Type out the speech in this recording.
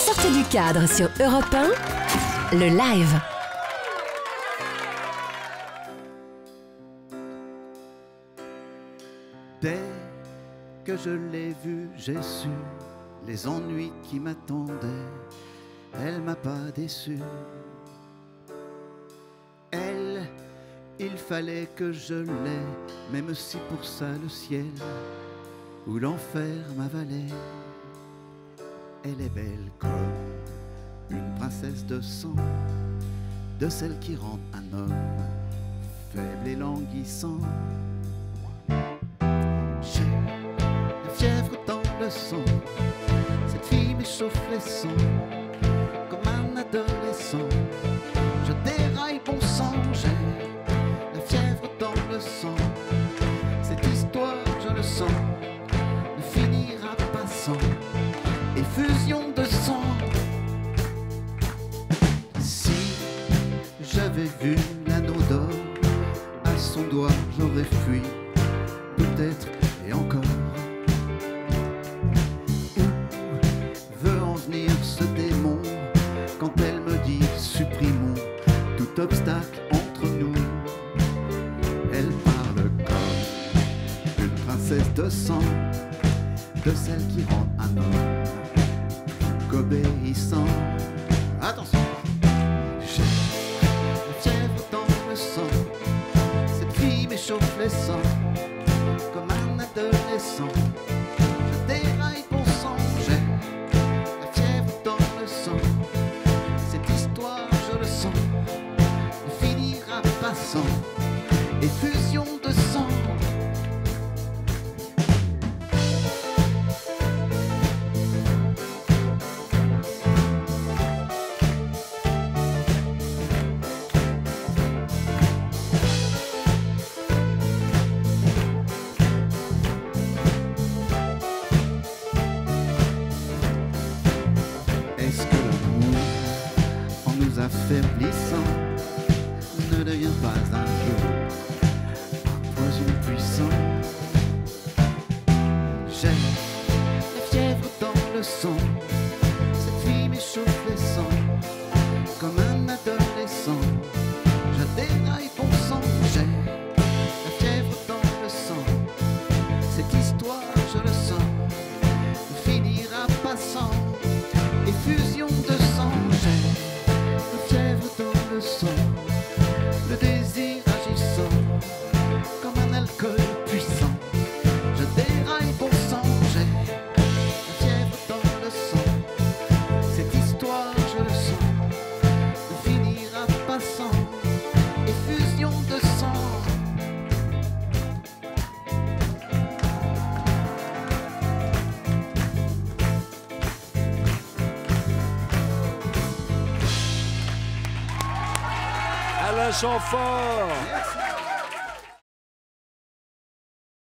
Sortez du cadre sur Europe 1, le live. Dès que je l'ai vue, j'ai su les ennuis qui m'attendaient. Elle m'a pas déçu. Elle, il fallait que je l'aie, même si pour ça le ciel ou l'enfer m'avalait. Elle est belle comme une princesse de sang, de celle qui rend un homme faible et languissant. J'ai la fièvre dans le sang, cette fille m'échauffe les sangs, comme un adolescent. Je déraille bon sang, j'ai la fièvre dans le sang. Cette histoire, je le sens, ne finira pas sans effusion de sang. Si j'avais vu l'anneau d'or à son doigt, j'aurais fui, peut-être et encore. Où veut en venir ce démon quand elle me dit supprimons tout obstacle entre nous? Elle parle comme une princesse de sang, de celle qui rend un homme qu'obéissant. Attention! J'ai la fièvre dans le sang, cette fille m'échauffe les sangs, comme un adolescent. Je déraille bon sang, j'ai la fièvre dans le sang. Cette histoire, je le sens, ne finira pas sans effusion de sang. Est-ce que l'amour, en nous affaiblissant, ne devient pas un jour un poison puissant? J'ai la fièvre dans le sang, cette fille m'échauffe les sangs, comme un adolescent. Je déraille bon sang, j'ai la fièvre dans le sang. Cette histoire, je le sens, ne finira pas sans effusion de sang. J'ai la fièvre dans le sang, le désir agissant comme un alcool puissant. Je déraille bon sang, j'ai la fièvre dans le sang. Cette histoire, je le sens, ne finira pas sans effusion de sang. Alain Chamfort.